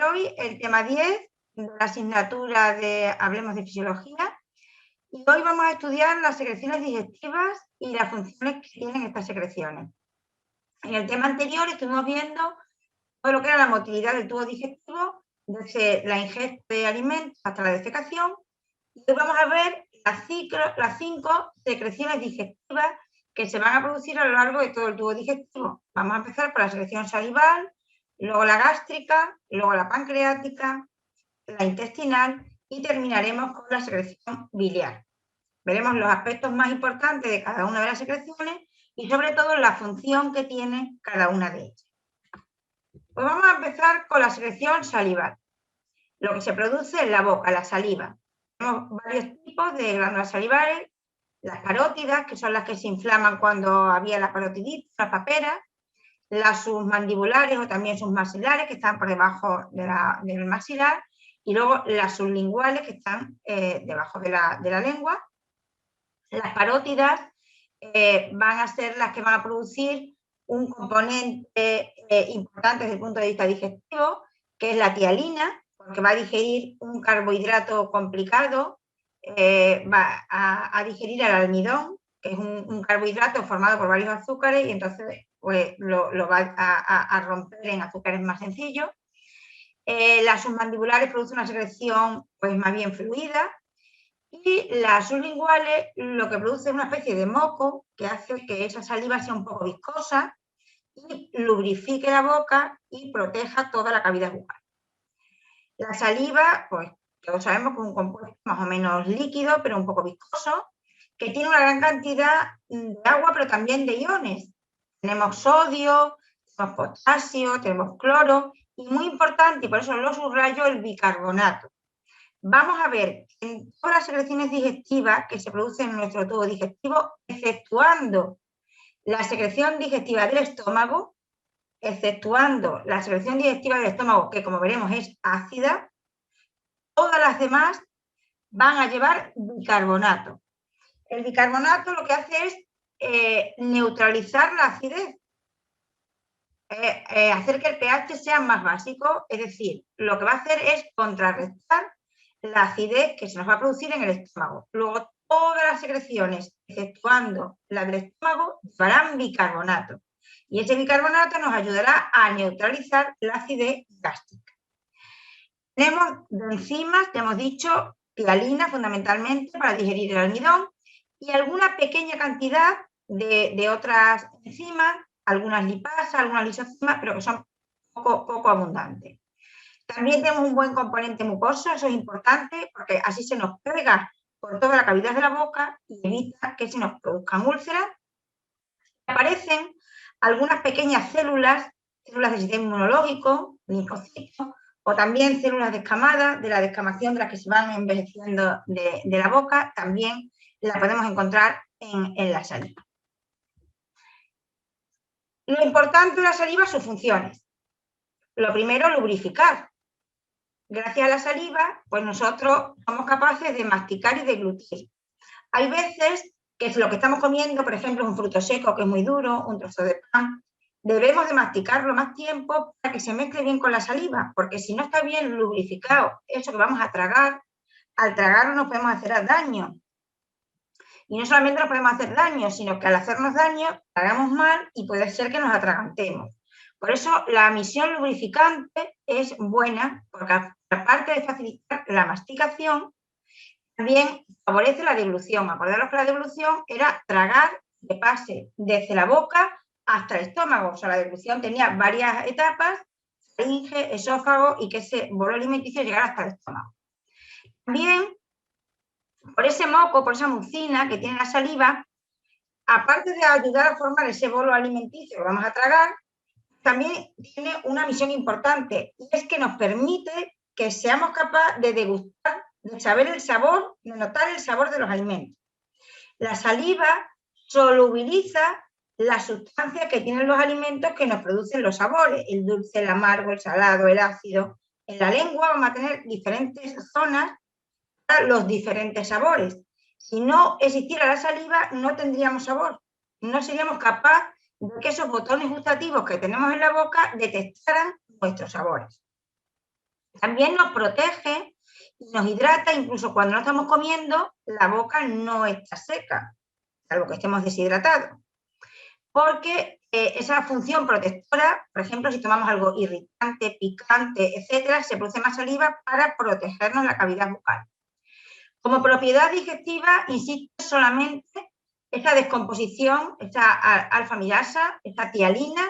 hoy el tema 10 de la asignatura de Hablemos de Fisiología y hoy vamos a estudiar las secreciones digestivas y las funciones que tienen estas secreciones. En el tema anterior estuvimos viendo todo lo que era la motilidad del tubo digestivo, desde la ingesta de alimentos hasta la defecación, y hoy vamos a ver las 5 secreciones digestivas que se van a producir a lo largo de todo el tubo digestivo. Vamos a empezar por la secreción salival, luego la gástrica, luego la pancreática, la intestinal y terminaremos con la secreción biliar. Veremos los aspectos más importantes de cada una de las secreciones y sobre todo la función que tiene cada una de ellas. Pues vamos a empezar con la secreción salival. Lo que se produce en la boca, la saliva. Tenemos varios tipos de glándulas salivales, las parótidas, que son las que se inflaman cuando había la parotiditis, las paperas, las submandibulares o también submaxilares, que están por debajo del maxilar, y luego las sublinguales, que están debajo de la lengua. Las parótidas van a ser las que van a producir un componente importante desde el punto de vista digestivo, que es la tialina, porque va a digerir un carbohidrato complicado, va a digerir el almidón, que es un carbohidrato formado por varios azúcares, y entonces pues, lo va a romper en azúcares más sencillos. Las submandibulares producen una secreción pues, más bien fluida, y las sublinguales lo que produce es una especie de moco que hace que esa saliva sea un poco viscosa y lubrifique la boca y proteja toda la cavidad bucal. La saliva, pues todos sabemos que es un compuesto más o menos líquido, pero un poco viscoso, que tiene una gran cantidad de agua, pero también de iones. Tenemos sodio, tenemos potasio, tenemos cloro, y muy importante, y por eso lo subrayo, el bicarbonato. Vamos a ver en todas las secreciones digestivas que se producen en nuestro tubo digestivo, exceptuando la secreción digestiva del estómago, que como veremos es ácida, todas las demás van a llevar bicarbonato. El bicarbonato lo que hace es neutralizar la acidez, hacer que el pH sea más básico, es decir, lo que va a hacer es contrarrestar la acidez que se nos va a producir en el estómago. Luego, todas las secreciones, exceptuando la del estómago, llevarán bicarbonato. Y ese bicarbonato nos ayudará a neutralizar la acidez gástrica. Tenemos de enzimas, que hemos dicho, tialina fundamentalmente para digerir el almidón y alguna pequeña cantidad de otras enzimas, algunas lipasas, algunas lisosomas, pero que son poco abundantes. También tenemos un buen componente mucoso, eso es importante porque así se nos pega por toda la cavidad de la boca y evita que se nos produzcan úlceras. Aparecen algunas pequeñas células del sistema inmunológico, linfocitos, o también células descamadas, de la descamación de las que se van envejeciendo de la boca, también la podemos encontrar en la saliva. Lo importante de la saliva, sus funciones. Lo primero, lubrificar. Gracias a la saliva, pues nosotros somos capaces de masticar y deglutir. Hay veces que si lo que estamos comiendo, por ejemplo, es un fruto seco que es muy duro, un trozo de pan, debemos de masticarlo más tiempo para que se mezcle bien con la saliva, porque si no está bien lubrificado eso que vamos a tragar, al tragarlo nos podemos hacer daño. Y no solamente nos podemos hacer daño, sino que al hacernos daño, tragamos mal y puede ser que nos atragantemos. Por eso la misión lubrificante es buena, porque aparte de facilitar la masticación, también favorece la deglución. Acordaros que la deglución era tragar que pase desde la boca hasta el estómago. O sea, la deglución tenía varias etapas, faringe, esófago, y que ese bolo alimenticio llegara hasta el estómago. También, por ese moco, por esa mucina que tiene la saliva, aparte de ayudar a formar ese bolo alimenticio que vamos a tragar, también tiene una misión importante, y es que nos permite que seamos capaces de degustar, de saber el sabor, de notar el sabor de los alimentos. La saliva solubiliza la sustancia que tienen los alimentos que nos producen los sabores, el dulce, el amargo, el salado, el ácido. En la lengua vamos a tener diferentes zonas para los diferentes sabores. Si no existiera la saliva, no tendríamos sabor, no seríamos capaces de que esos botones gustativos que tenemos en la boca detectaran nuestros sabores. También nos protege y nos hidrata, incluso cuando no estamos comiendo, la boca no está seca, salvo que estemos deshidratados. Porque esa función protectora, por ejemplo, si tomamos algo irritante, picante, etcétera, se produce más saliva para protegernos la cavidad bucal. Como propiedad digestiva, insiste solamente esta descomposición, esta alfa-amilasa, esta tialina,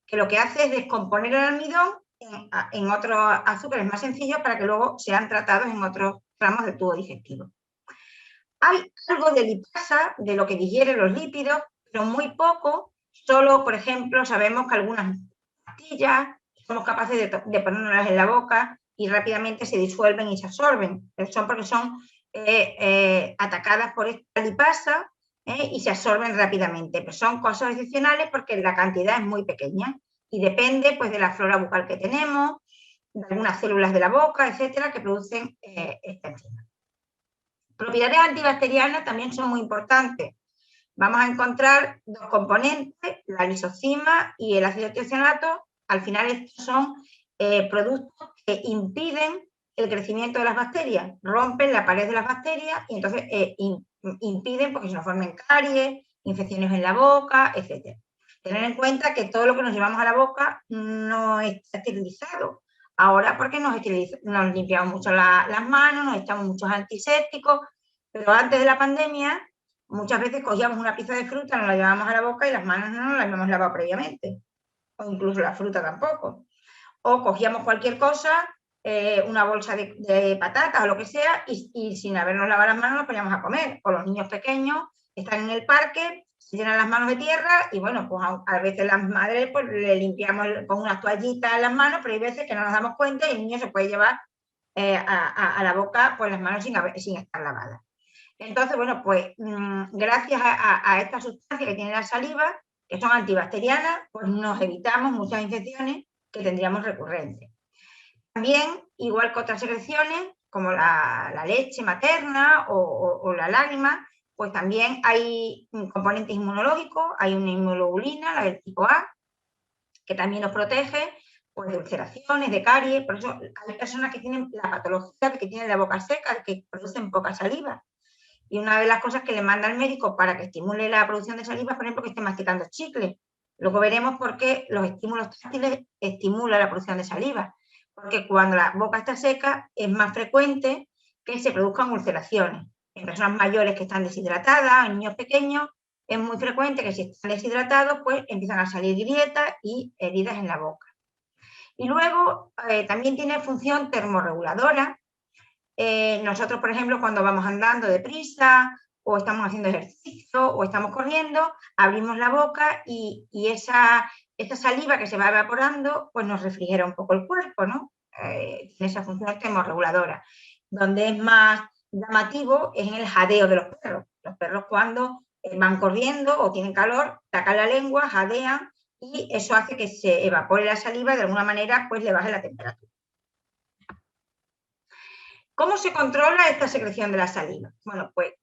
que lo que hace es descomponer el almidón en otros azúcares más sencillos para que luego sean tratados en otros tramos del tubo digestivo. Hay algo de lipasa, de lo que digiere los lípidos, pero muy poco. Solo, por ejemplo, sabemos que algunas pastillas somos capaces de ponerlas en la boca y rápidamente se disuelven y se absorben. Son porque son atacadas por esta lipasa y se absorben rápidamente. Pero son cosas excepcionales porque la cantidad es muy pequeña y depende pues, de la flora bucal que tenemos, de algunas células de la boca, etcétera, que producen esta enzima. Propiedades antibacterianas también son muy importantes. Vamos a encontrar dos componentes, la lisocima y el ácido tiocianato. Al final estos son productos que impiden el crecimiento de las bacterias, rompen la pared de las bacterias y entonces impiden porque se nos formen caries, infecciones en la boca, etc. Tener en cuenta que todo lo que nos llevamos a la boca no está esterilizado. Ahora porque nos limpiamos mucho las manos, nos echamos muchos antisépticos, pero antes de la pandemia muchas veces cogíamos una pieza de fruta, nos la llevábamos a la boca y las manos no nos las habíamos lavado previamente, o incluso la fruta tampoco. O cogíamos cualquier cosa, una bolsa de patatas o lo que sea, y sin habernos lavado las manos nos poníamos a comer. O los niños pequeños están en el parque, se llenan las manos de tierra y bueno, pues a veces las madres pues le limpiamos con unas toallitas en las manos, pero hay veces que no nos damos cuenta y el niño se puede llevar a la boca pues las manos sin estar lavadas. Entonces, bueno, pues gracias a esta sustancia que tiene la saliva, que son antibacterianas, pues nos evitamos muchas infecciones que tendríamos recurrentes. También, igual que otras secreciones, como la leche materna o la lágrima, pues también hay componentes inmunológicos, hay una inmunoglobulina, la del tipo A, que también nos protege pues, de ulceraciones, de caries. Por eso hay personas que tienen la patología de que tienen la boca seca, que producen poca saliva. Y una de las cosas que le manda al médico para que estimule la producción de saliva es, por ejemplo, que esté masticando chicle. Luego veremos por qué los estímulos táctiles estimulan la producción de saliva. Porque cuando la boca está seca es más frecuente que se produzcan ulceraciones. En personas mayores que están deshidratadas, en niños pequeños, es muy frecuente que si están deshidratados, pues empiezan a salir grietas y heridas en la boca. Y luego también tiene función termorreguladora. Nosotros, por ejemplo, cuando vamos andando deprisa o estamos haciendo ejercicio o estamos corriendo, abrimos la boca y esa saliva que se va evaporando, pues nos refrigera un poco el cuerpo, ¿no? Tiene esa función termorreguladora. Donde es más llamativo es en el jadeo de los perros. Los perros cuando van corriendo o tienen calor, sacan la lengua, jadean y eso hace que se evapore la saliva y de alguna manera pues le baje la temperatura. ¿Cómo se controla esta secreción de la saliva? Bueno, pues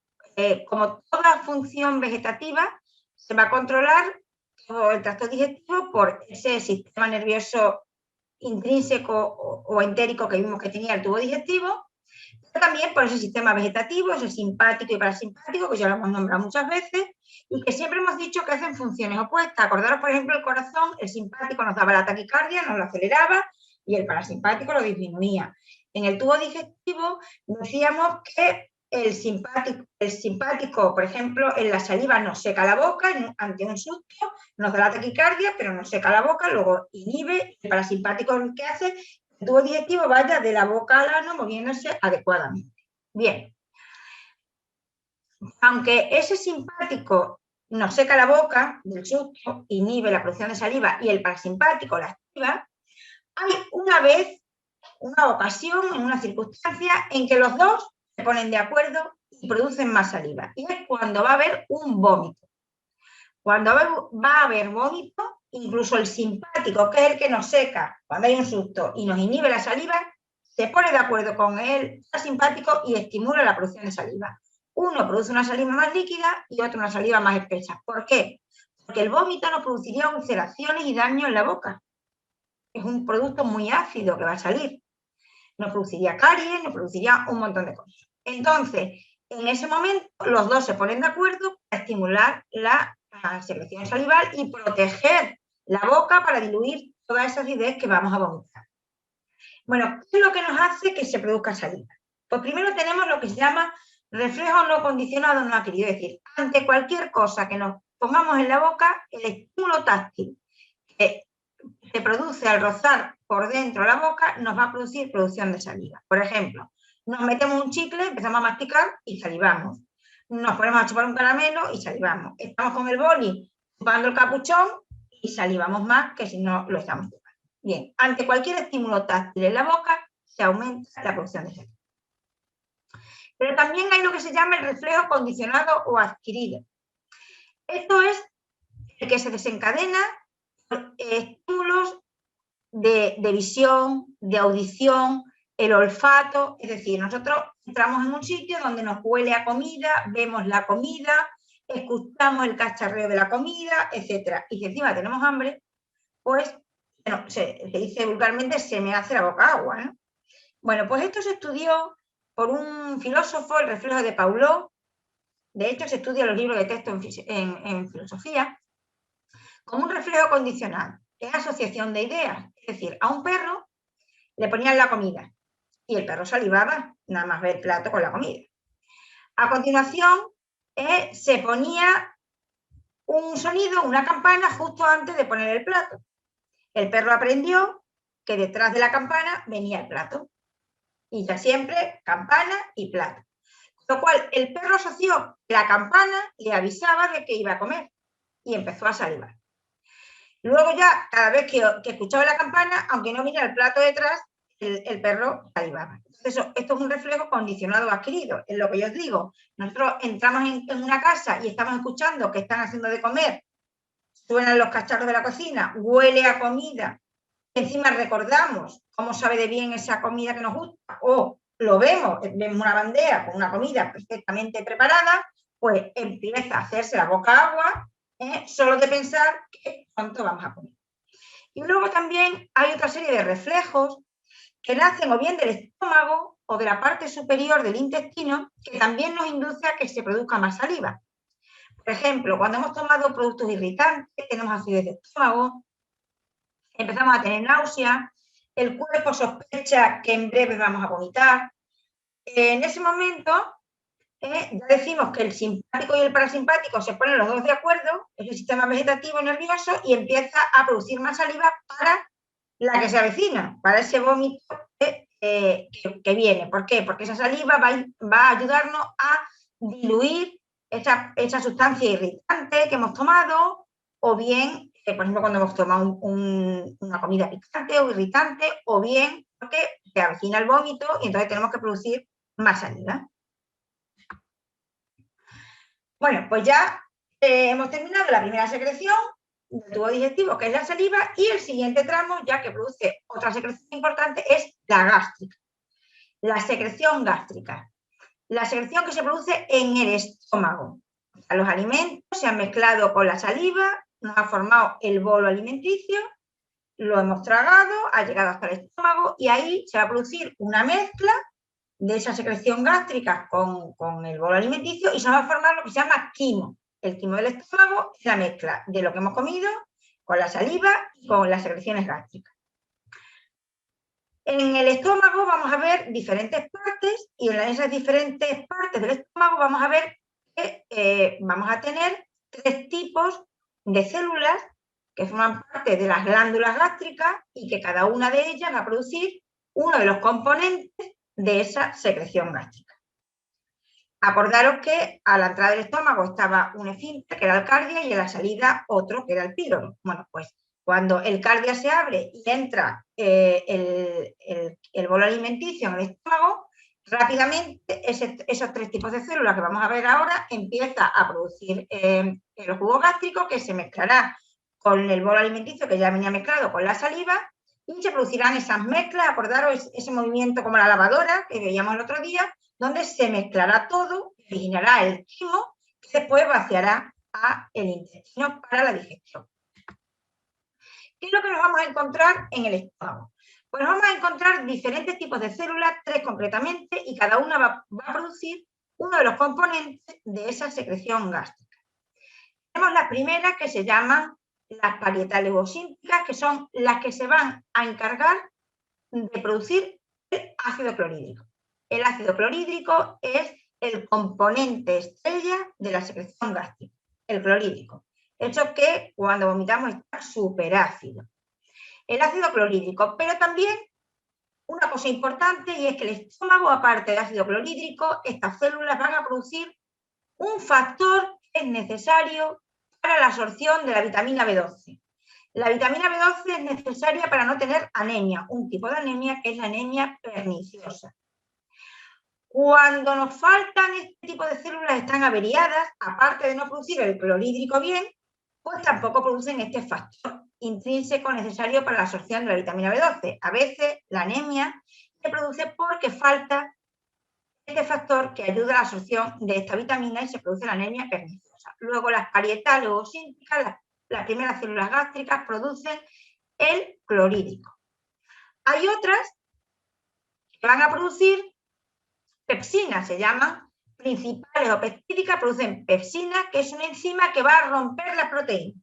como toda función vegetativa, se va a controlar todo el tracto digestivo por ese sistema nervioso intrínseco o entérico que vimos que tenía el tubo digestivo, pero también por ese sistema vegetativo, ese simpático y parasimpático, que ya lo hemos nombrado muchas veces, y que siempre hemos dicho que hacen funciones opuestas. Acordaros, por ejemplo, el corazón, el simpático nos daba la taquicardia, nos lo aceleraba, y el parasimpático lo disminuía. En el tubo digestivo decíamos que el simpático, por ejemplo, en la saliva nos seca la boca ante un susto, nos da la taquicardia, pero nos seca la boca, luego inhibe. El parasimpático lo que hace el tubo digestivo vaya de la boca al ano moviéndose adecuadamente. Bien. Aunque ese simpático nos seca la boca del susto, inhibe la producción de saliva y el parasimpático la activa, hay una ocasión, en una circunstancia en que los dos se ponen de acuerdo y producen más saliva. Y es cuando va a haber un vómito. Cuando va a haber vómito, incluso el simpático, que es el que nos seca cuando hay un susto y nos inhibe la saliva, se pone de acuerdo con el simpático y estimula la producción de saliva. Uno produce una saliva más líquida y otro una saliva más espesa. ¿Por qué? Porque el vómito nos produciría ulceraciones y daño en la boca. Es un producto muy ácido que va a salir. nos produciría caries, nos produciría un montón de cosas. Entonces, en ese momento, los dos se ponen de acuerdo para estimular la secreción salival y proteger la boca para diluir toda esa acidez que vamos a vomitar. Bueno, ¿qué es lo que nos hace que se produzca saliva? Pues primero tenemos lo que se llama reflejo no condicionado no adquirido, es decir, ante cualquier cosa que nos pongamos en la boca, el estímulo táctil que se produce al rozar por dentro de la boca nos va a producir producción de saliva. Por ejemplo, nos metemos un chicle, empezamos a masticar y salivamos. Nos ponemos a chupar un caramelo y salivamos. Estamos con el boli chupando el capuchón y salivamos más que si no lo estamos chupando. Bien, ante cualquier estímulo táctil en la boca se aumenta la producción de saliva. Pero también hay lo que se llama el reflejo condicionado o adquirido. Esto es el que se desencadena por estímulos de visión, de audición, el olfato, es decir, nosotros entramos en un sitio donde nos huele a comida, vemos la comida, escuchamos el cacharreo de la comida, etc. Y si encima tenemos hambre, pues, bueno, se dice vulgarmente, se me hace la boca agua, ¿no? Bueno, pues esto se estudió por un filósofo, el reflejo de Paulot. De hecho, se estudia en los libros de texto en filosofía, como un reflejo condicionado, que es asociación de ideas. Es decir, a un perro le ponían la comida y el perro salivaba, nada más ver el plato con la comida. A continuación, se ponía un sonido, una campana, justo antes de poner el plato. El perro aprendió que detrás de la campana venía el plato. Y ya siempre campana y plato. Con lo cual, el perro asoció la campana, le avisaba de que iba a comer y empezó a salivar. Luego ya, cada vez que escuchaba la campana, aunque no viniera el plato detrás, el perro salivaba. Entonces, esto es un reflejo condicionado o adquirido, es lo que yo os digo. Nosotros entramos en una casa y estamos escuchando que están haciendo de comer, suenan los cacharros de la cocina, huele a comida, encima recordamos cómo sabe de bien esa comida que nos gusta, o lo vemos una bandeja con una comida perfectamente preparada, pues empieza a hacerse la boca agua, solo de pensar que pronto vamos a comer. Y luego también hay otra serie de reflejos que nacen o bien del estómago o de la parte superior del intestino, que también nos induce a que se produzca más saliva. Por ejemplo, cuando hemos tomado productos irritantes, tenemos acidez de estómago, empezamos a tener náusea, el cuerpo sospecha que en breve vamos a vomitar. En ese momento, ya decimos que el simpático y el parasimpático se ponen los dos de acuerdo, es el sistema vegetativo nervioso, y empieza a producir más saliva para la que se avecina, para ese vómito que viene. ¿Por qué? Porque esa saliva va a ayudarnos a diluir esa sustancia irritante que hemos tomado, o bien, por ejemplo, cuando hemos tomado una comida picante o irritante, o bien porque se avecina el vómito y entonces tenemos que producir más saliva. Bueno, pues ya hemos terminado la primera secreción del tubo digestivo, que es la saliva, y el siguiente tramo, ya que produce otra secreción importante, es la gástrica. La secreción gástrica. La secreción que se produce en el estómago. O sea, los alimentos se han mezclado con la saliva, nos ha formado el bolo alimenticio, lo hemos tragado, ha llegado hasta el estómago y ahí se va a producir una mezcla de esa secreción gástrica con el bolo alimenticio y se va a formar lo que se llama quimo. El quimo del estómago es la mezcla de lo que hemos comido con la saliva y con las secreciones gástricas. En el estómago vamos a ver diferentes partes y en esas diferentes partes del estómago vamos a ver que vamos a tener tres tipos de células que forman parte de las glándulas gástricas y que cada una de ellas va a producir uno de los componentes de esa secreción gástrica. Acordaros que a la entrada del estómago estaba un esfínter, que era el cardia, y a la salida otro, que era el píloro. Bueno, pues cuando el cardia se abre y entra el bolo alimenticio en el estómago, rápidamente esos tres tipos de células que vamos a ver ahora empieza a producir el jugo gástrico, que se mezclará con el bolo alimenticio que ya venía mezclado con la saliva, y se producirán esas mezclas. Acordaros ese movimiento como la lavadora que veíamos el otro día, donde se mezclará todo, originará el quimo, que después vaciará al intestino para la digestión. ¿Qué es lo que nos vamos a encontrar en el estómago? Pues vamos a encontrar diferentes tipos de células, 3 concretamente, y cada una va a producir uno de los componentes de esa secreción gástrica. Tenemos las primeras que se llaman las parietales osínticas, que son las que se van a encargar de producir el ácido clorhídrico. El ácido clorhídrico es el componente estrella de la secreción gástrica, el clorhídrico. Hecho que cuando vomitamos está súper ácido. El ácido clorhídrico, pero también una cosa importante, y es que el estómago, aparte de ácido clorhídrico, estas células van a producir un factor que es necesario para la absorción de la vitamina B12. La vitamina B12 es necesaria para no tener anemia, un tipo de anemia que es la anemia perniciosa. Cuando nos faltan este tipo de células, están averiadas, aparte de no producir el clorhídrico bien, pues tampoco producen este factor intrínseco necesario para la absorción de la vitamina B12. A veces la anemia se produce porque falta este factor que ayuda a la absorción de esta vitamina y se produce la anemia perniciosa. Luego las parietales o osínticas, las primeras células gástricas, producen el clorhídrico. Hay otras que van a producir pepsinas, se llaman principales o peptídicas, producen pepsina, que es una enzima que va a romper las proteínas,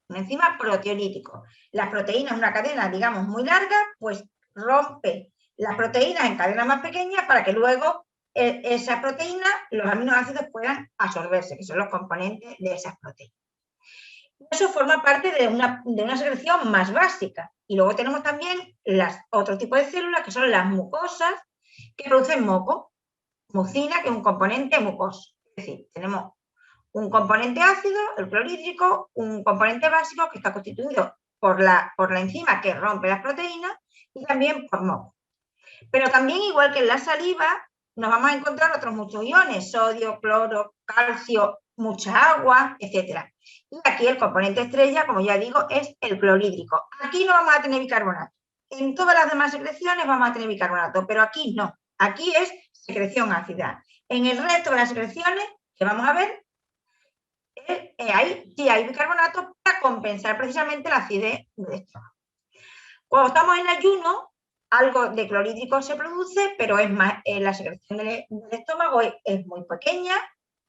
una enzima proteolítico. Las proteínas, una cadena, digamos, muy larga, pues rompe las proteínas en cadenas más pequeñas para que luego esa proteína, los aminoácidos puedan absorberse, que son los componentes de esas proteínas. Eso forma parte de una secreción más básica. Y luego tenemos también otro tipo de células, que son las mucosas, que producen moco, mucina, que es un componente mucoso. Es decir, tenemos un componente ácido, el clorhídrico, un componente básico que está constituido por la enzima que rompe las proteínas y también por moco. Pero también, igual que en la saliva, nos vamos a encontrar otros muchos iones, sodio, cloro, calcio, mucha agua, etc. Y aquí el componente estrella, como ya digo, es el clorhídrico. Aquí no vamos a tener bicarbonato. En todas las demás secreciones vamos a tener bicarbonato, pero aquí no. Aquí es secreción ácida. En el resto de las secreciones que vamos a ver, sí hay bicarbonato para compensar precisamente la acidez del estómago. Cuando estamos en ayuno, algo de clorhídrico se produce, pero es más, la secreción del estómago es muy pequeña,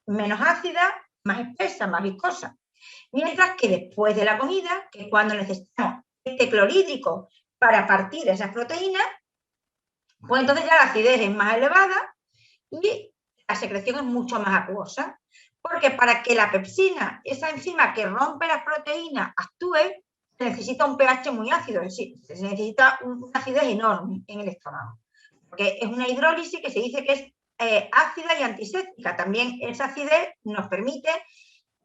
menos ácida, más espesa, más viscosa. Mientras que después de la comida, que es cuando necesitamos este clorhídrico para partir esas proteínas, pues entonces ya la acidez es más elevada y la secreción es mucho más acuosa. Porque para que la pepsina, esa enzima que rompe las proteínas, actúe, se necesita un pH muy ácido, es decir, se necesita una acidez enorme en el estómago. Porque es una hidrólisis que se dice que es ácida y antiséptica. También esa acidez nos permite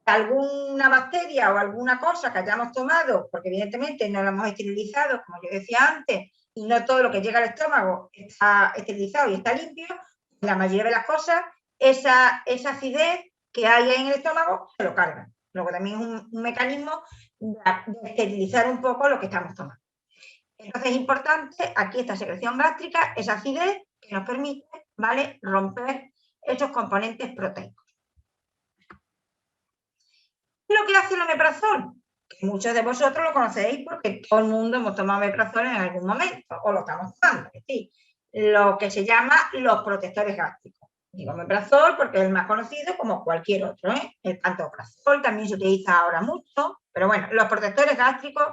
que alguna bacteria o alguna cosa que hayamos tomado, porque evidentemente no la hemos esterilizado, como yo decía antes, y no todo lo que llega al estómago está esterilizado y está limpio, la mayoría de las cosas, esa acidez que hay en el estómago se lo cargan. Luego también es un mecanismo de esterilizar un poco lo que estamos tomando. Entonces es importante aquí esta secreción gástrica, esa acidez que nos permite, ¿vale?, romper esos componentes proteicos. ¿Qué es lo que hace el omeprazol? Que muchos de vosotros lo conocéis porque todo el mundo hemos tomado omeprazol en algún momento, o lo estamos tomando, es decir, lo que se llama los protectores gástricos. Digo omeprazol porque es el más conocido como cualquier otro, ¿eh? El pantoprazol también se utiliza ahora mucho, pero bueno, los protectores gástricos,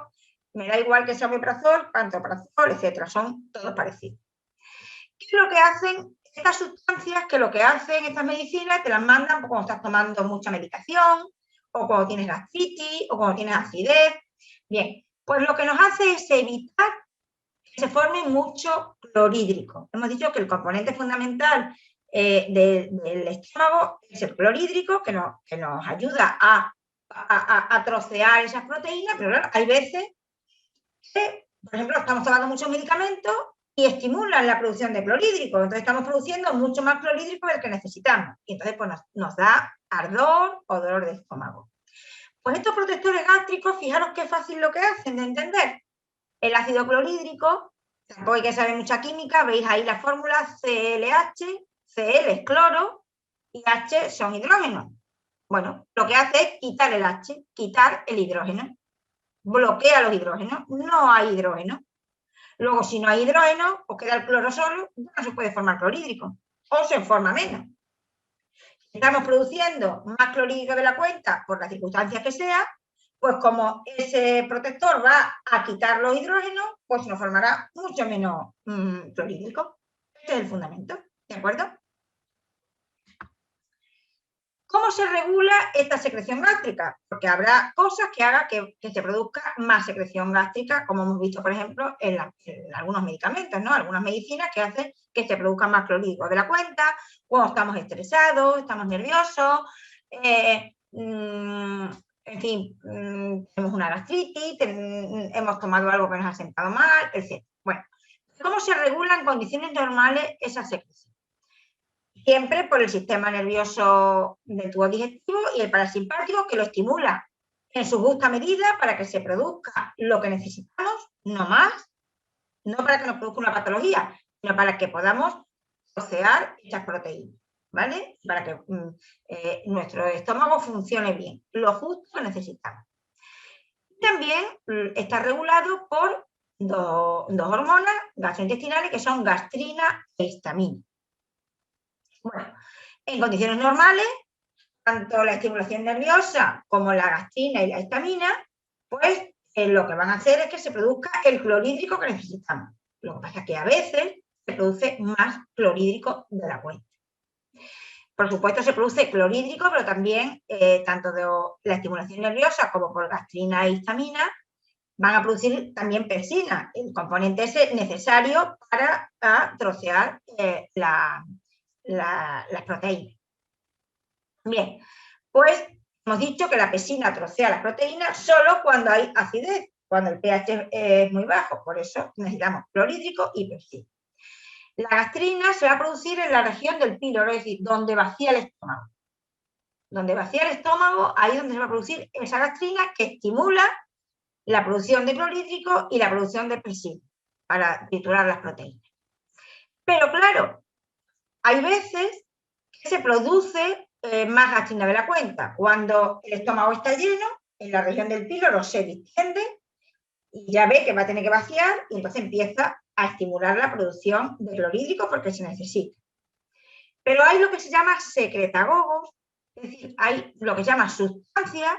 me da igual que sea omeprazol, pantoprazol, etcétera, son todos parecidos. ¿Qué es lo que hacen estas sustancias? Que lo que hacen estas medicinas te las mandan cuando estás tomando mucha medicación, o cuando tienes gastritis, o cuando tienes acidez. Bien, pues lo que nos hace es evitar que se forme mucho clorhídrico. Hemos dicho que el componente fundamental del estómago es el clorhídrico, que nos ayuda a trocear esas proteínas, pero claro, hay veces que, por ejemplo, estamos tomando muchos medicamentos y estimulan la producción de clorhídrico, entonces estamos produciendo mucho más clorhídrico del que necesitamos, y entonces pues nos da ardor o dolor de estómago. Pues estos protectores gástricos, fijaros qué fácil lo que hacen de entender. El ácido clorhídrico, tampoco hay que saber mucha química, veis ahí la fórmula CLH, Cl es cloro y H son hidrógenos. Bueno, lo que hace es quitar el H, quitar el hidrógeno. Bloquea los hidrógenos, no hay hidrógeno. Luego, si no hay hidrógeno, o queda el cloro solo, ya no se puede formar clorhídrico, o se forma menos. Si estamos produciendo más clorhídrico de la cuenta, por las circunstancias que sea, pues como ese protector va a quitar los hidrógenos, pues nos formará mucho menos clorhídrico. Este es el fundamento, ¿de acuerdo? ¿Cómo se regula esta secreción gástrica? Porque habrá cosas que hagan que se produzca más secreción gástrica, como hemos visto, por ejemplo, en algunos medicamentos, ¿no? Algunas medicinas que hacen que se produzca más clorhídrico de la cuenta, cuando estamos estresados, estamos nerviosos, en fin, tenemos una gastritis, hemos tomado algo que nos ha sentado mal, etc. Bueno, ¿cómo se regula en condiciones normales esa secreción? Siempre por el sistema nervioso del tubo digestivo y el parasimpático, que lo estimula en su justa medida para que se produzca lo que necesitamos, no más, no para que nos produzca una patología, sino para que podamos trocear estas proteínas, ¿vale? Para que nuestro estómago funcione bien, lo justo que necesitamos. También está regulado por dos hormonas gastrointestinales que son gastrina e histamina. Bueno, en condiciones normales, tanto la estimulación nerviosa como la gastrina y la histamina, pues lo que van a hacer es que se produzca el clorhídrico que necesitamos. Lo que pasa es que a veces se produce más clorhídrico de la cuenta. Por supuesto, se produce clorhídrico, pero también, tanto de la estimulación nerviosa como por gastrina e histamina, van a producir también pepsina, el componente ese necesario para trocear las proteínas. Bien, pues hemos dicho que la pepsina trocea las proteínas solo cuando hay acidez, cuando el pH es muy bajo, por eso necesitamos clorhídrico y pepsina. La gastrina se va a producir en la región del píloro, es decir, donde vacía el estómago. Donde vacía el estómago, ahí es donde se va a producir esa gastrina que estimula la producción de clorhídrico y la producción de pepsina para triturar las proteínas. Pero claro, hay veces que se produce más gastrina de la cuenta. Cuando el estómago está lleno, en la región del píloro se distiende y ya ve que va a tener que vaciar y entonces empieza a estimular la producción de clorhídrico porque se necesita. Pero hay lo que se llama secretagogos, es decir, hay lo que se llama sustancias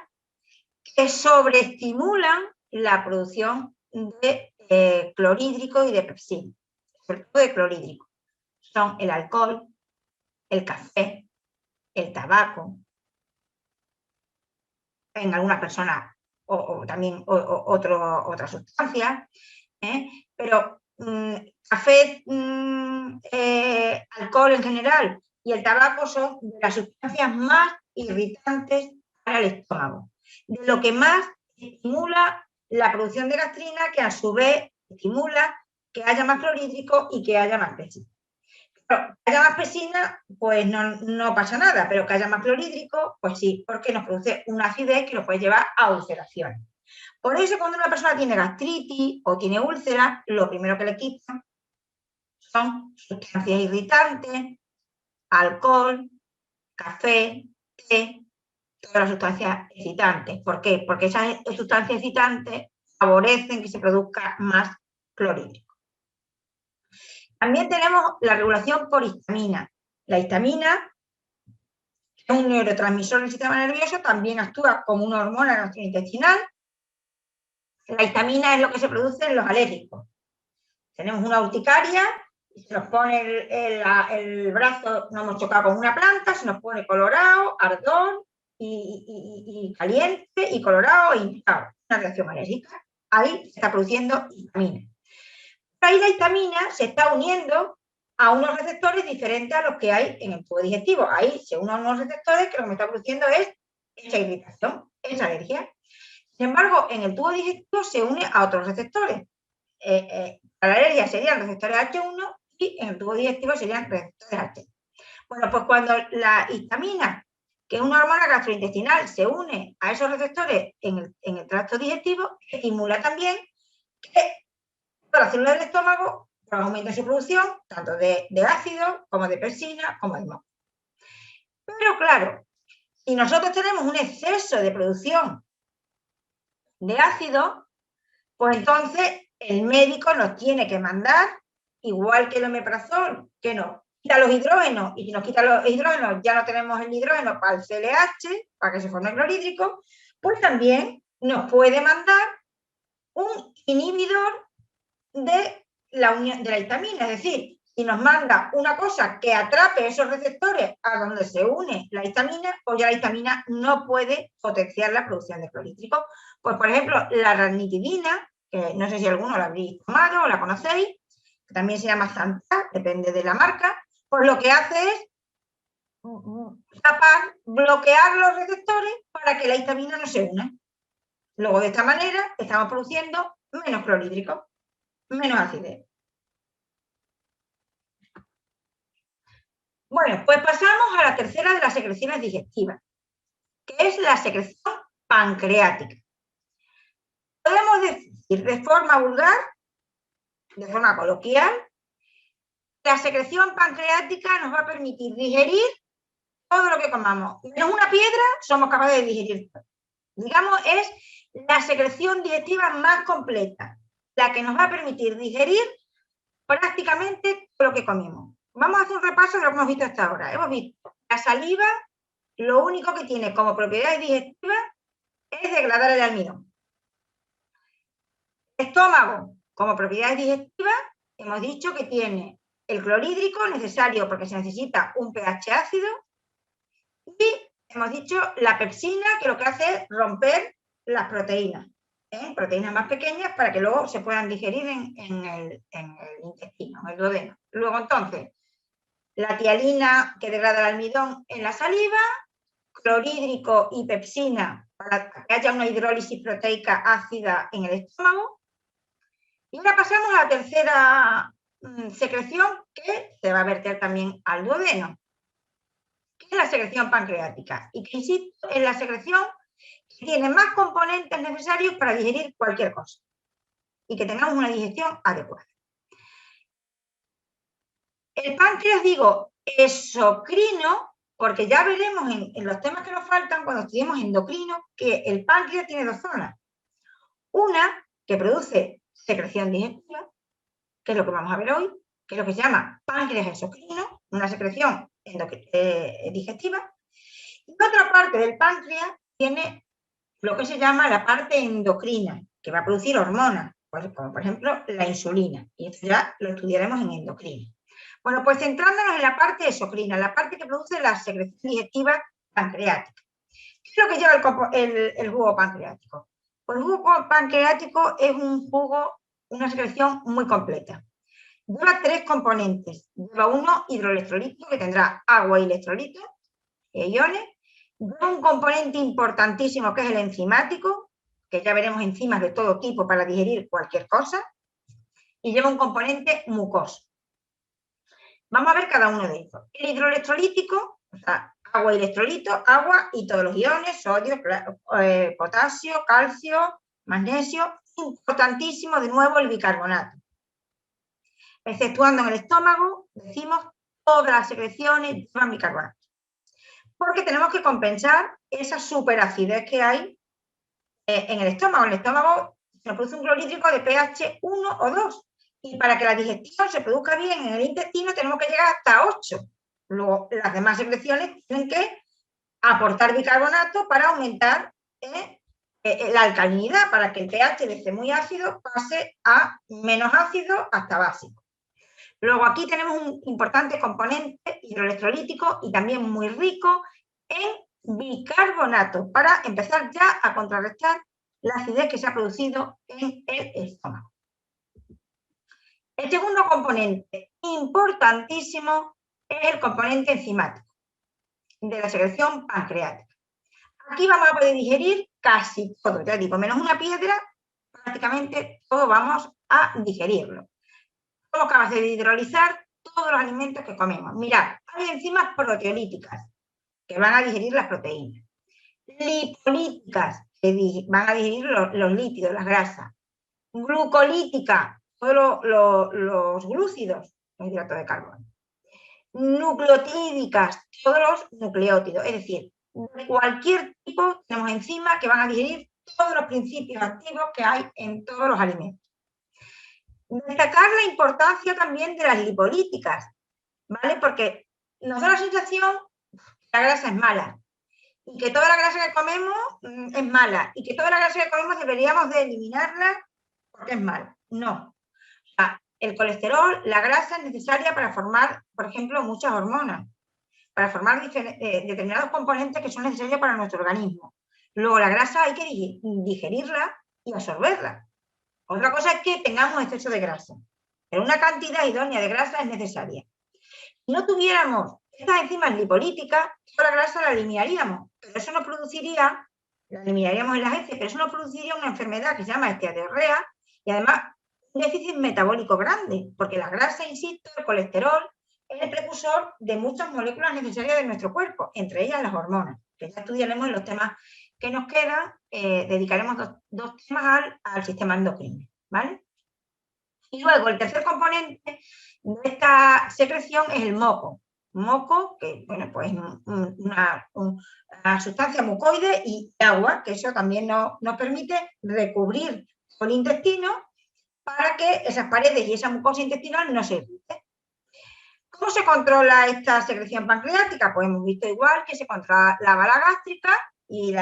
que sobreestimulan la producción de clorhídrico y de pepsina, sobre todo de clorhídrico. Son el alcohol, el café, el tabaco, en algunas personas o también otras sustancias, pero café, alcohol en general y el tabaco son de las sustancias más irritantes para el estómago, de lo que más estimula la producción de gastrina, que a su vez estimula que haya más clorhídrico y que haya más pepsina. Pero que haya más pepsina, pues no pasa nada, pero que haya más clorhídrico, pues sí, porque nos produce una acidez que nos puede llevar a ulceraciones. Por eso, cuando una persona tiene gastritis o tiene úlceras, lo primero que le quitan son sustancias irritantes, alcohol, café, té, todas las sustancias excitantes. ¿Por qué? Porque esas sustancias excitantes favorecen que se produzca más clorhídrico. También tenemos la regulación por histamina. La histamina es un neurotransmisor del sistema nervioso, también actúa como una hormona gastrointestinal. La histamina es lo que se produce en los alérgicos. Tenemos una urticaria, se nos pone el brazo, nos hemos chocado con una planta, se nos pone colorado, ardor y caliente y colorado e hinchado. Una reacción alérgica. Ahí se está produciendo histamina. Ahí la histamina se está uniendo a unos receptores diferentes a los que hay en el tubo digestivo. Ahí se unen a unos receptores que lo que me está produciendo es esa irritación, esa alergia. Sin embargo, en el tubo digestivo se une a otros receptores. Para la alergia serían receptores H1 y en el tubo digestivo serían receptores H. Bueno, pues cuando la histamina, que es una hormona gastrointestinal, se une a esos receptores en el tracto digestivo, estimula también que las células del estómago pues, aumenten su producción, tanto de ácido como de pepsina, como de moco. Pero claro, si nosotros tenemos un exceso de producción de ácido, pues entonces el médico nos tiene que mandar, igual que el omeprazol, que nos quita los hidrógenos, y si nos quita los hidrógenos ya no tenemos el hidrógeno para el CLH, para que se forme el clorhídrico, pues también nos puede mandar un inhibidor de la histamina, es decir, si nos manda una cosa que atrape esos receptores a donde se une la histamina, pues ya la histamina no puede potenciar la producción de clorhídrico. Pues, por ejemplo, la ranitidina, que no sé si alguno la habréis tomado o la conocéis, que también se llama Zantac, depende de la marca, pues lo que hace es bloquear los receptores para que la histamina no se una. Luego, de esta manera, estamos produciendo menos clorhídrico, menos acidez. Bueno, pues pasamos a la tercera de las secreciones digestivas, que es la secreción pancreática. Podemos decir de forma vulgar, de forma coloquial, la secreción pancreática nos va a permitir digerir todo lo que comamos. Menos una piedra, somos capaces de digerir todo. Digamos, es la secreción digestiva más completa, la que nos va a permitir digerir prácticamente todo lo que comimos. Vamos a hacer un repaso de lo que hemos visto hasta ahora. Hemos visto la saliva, lo único que tiene como propiedades digestivas es degradar el almidón. El estómago, como propiedades digestivas, hemos dicho que tiene el clorhídrico necesario porque se necesita un pH ácido, y hemos dicho la pepsina, que lo que hace es romper las proteínas, proteínas más pequeñas para que luego se puedan digerir en el intestino, en el duodeno. Luego, entonces, la tialina, que degrada el almidón en la saliva, clorhídrico y pepsina para que haya una hidrólisis proteica ácida en el estómago. Y ahora pasamos a la tercera secreción, que se va a verter también al duodeno, que es la secreción pancreática, y que, insisto, es la secreción que tiene más componentes necesarios para digerir cualquier cosa y que tengamos una digestión adecuada. El páncreas, digo, exocrino, porque ya veremos en los temas que nos faltan cuando estudiemos endocrino que el páncreas tiene dos zonas. Una que produce secreción digestiva, que es lo que vamos a ver hoy, que es lo que se llama páncreas exocrino, una secreción digestiva. Y otra parte del páncreas tiene lo que se llama la parte endocrina, que va a producir hormonas, como por ejemplo la insulina. Y esto ya lo estudiaremos en endocrino. Bueno, pues centrándonos en la parte exocrina, la parte que produce la secreción digestiva pancreática. ¿Qué es lo que lleva el jugo pancreático? Pues el jugo pancreático es un jugo, una secreción muy completa. Lleva tres componentes. Lleva uno hidroelectrolítico, que tendrá agua y electrolitos, iones. Lleva un componente importantísimo, que es el enzimático, que ya veremos enzimas de todo tipo para digerir cualquier cosa. Y lleva un componente mucoso. Vamos a ver cada uno de ellos. El hidroelectrolítico, o sea, agua y electrolito, agua y todos los iones, sodio, potasio, calcio, magnesio, importantísimo de nuevo el bicarbonato. Exceptuando en el estómago, decimos, todas las secreciones llevan bicarbonato. Porque tenemos que compensar esa superacidez que hay en el estómago. En el estómago se nos produce un clorhídrico de pH 1 o 2. Y para que la digestión se produzca bien en el intestino tenemos que llegar hasta 8. Luego, las demás secreciones tienen que aportar bicarbonato para aumentar la alcalinidad, para que el pH desde muy ácido pase a menos ácido hasta básico. Luego aquí tenemos un importante componente hidroelectrolítico y también muy rico en bicarbonato para empezar ya a contrarrestar la acidez que se ha producido en el estómago. El segundo componente importantísimo es el componente enzimático de la secreción pancreática. Aquí vamos a poder digerir casi todo, ya digo, menos una piedra, prácticamente todo vamos a digerirlo. Somos capaces de hidrolizar todos los alimentos que comemos. Mirad, hay enzimas proteolíticas que van a digerir las proteínas, lipolíticas que van a digerir los lípidos, las grasas, glucolíticas, todos los glúcidos, los hidratos de carbono, nucleotídicas, todos los nucleótidos, es decir, de cualquier tipo tenemos enzimas que van a digerir todos los principios activos que hay en todos los alimentos. Destacar la importancia también de las lipolíticas, ¿vale? Porque nos da la sensación que la grasa es mala y que toda la grasa que comemos es mala y que toda la grasa que comemos deberíamos de eliminarla porque es mala. No. O sea, el colesterol, la grasa es necesaria para formar, por ejemplo, muchas hormonas, para formar determinados componentes que son necesarios para nuestro organismo. Luego la grasa hay que digerirla y absorberla. Otra cosa es que tengamos exceso de grasa, pero una cantidad idónea de grasa es necesaria. Si no tuviéramos estas enzimas lipolíticas, toda la grasa la eliminaríamos, pero eso nos produciría, la eliminaríamos en las heces, pero eso nos produciría una enfermedad que se llama esteatorrea y además un déficit metabólico grande, porque la grasa, insisto, el colesterol, es el precursor de muchas moléculas necesarias de nuestro cuerpo, entre ellas las hormonas, que ya estudiaremos en los temas que nos quedan, dedicaremos dos temas al sistema endocrino, ¿vale? Y luego el tercer componente de esta secreción es el moco. Moco, que bueno, pues una sustancia mucoide y agua, que eso también nos permite recubrir el intestino para que esas paredes y esa mucosa intestinal no se irrite. ¿Cómo se controla esta secreción pancreática? Pues hemos visto igual que se controla la bala gástrica y